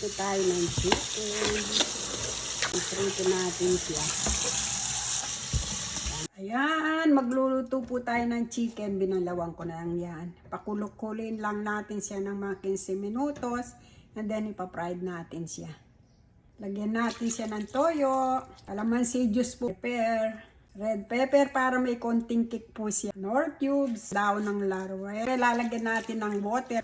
Ito tayo ng chicken. Iprito natin siya. Ayan, magluluto po tayo ng chicken. Binalawang ko na lang yan. Pakulok-kulin lang natin siya ng mga 15 minutos. And then ipapride natin siya. Lagyan natin siya ng toyo. Kalamansi juice po. Pepper. Red pepper para may konting kick po siya. Nor cubes. Daon ng laurel. Lalagyan natin ng water.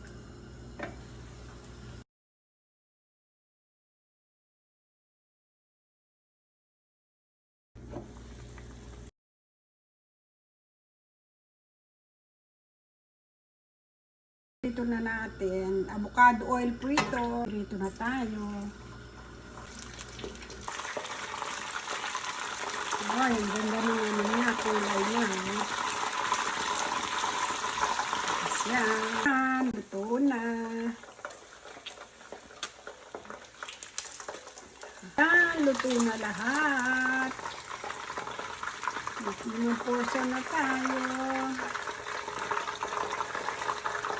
Prito na natin. Avocado oil prito. Prito na tayo. Ay, ang ganda ng ano niya, kulay niya. Yan, luto na. Yan, luto na lahat. Limang portion na tayo.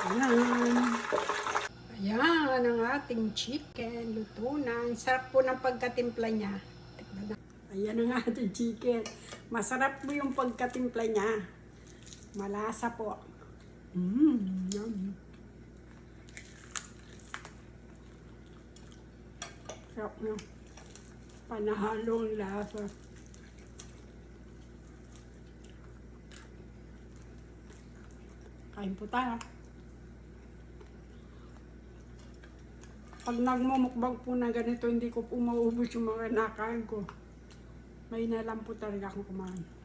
Ayan. Ayan ang ating chicken. Luto na. Ang sarap po ng pagkatimpla niya. Ayan ang ating chicken. Masarap po yung pagkatimpla niya. Malasa po. Yum. Sarap yung panahalong lasa. Kain po tayo. Pag nagmumukbang po na ganito, hindi ko po maubos yung mga nakain ko. May na lang po talaga akong kumain.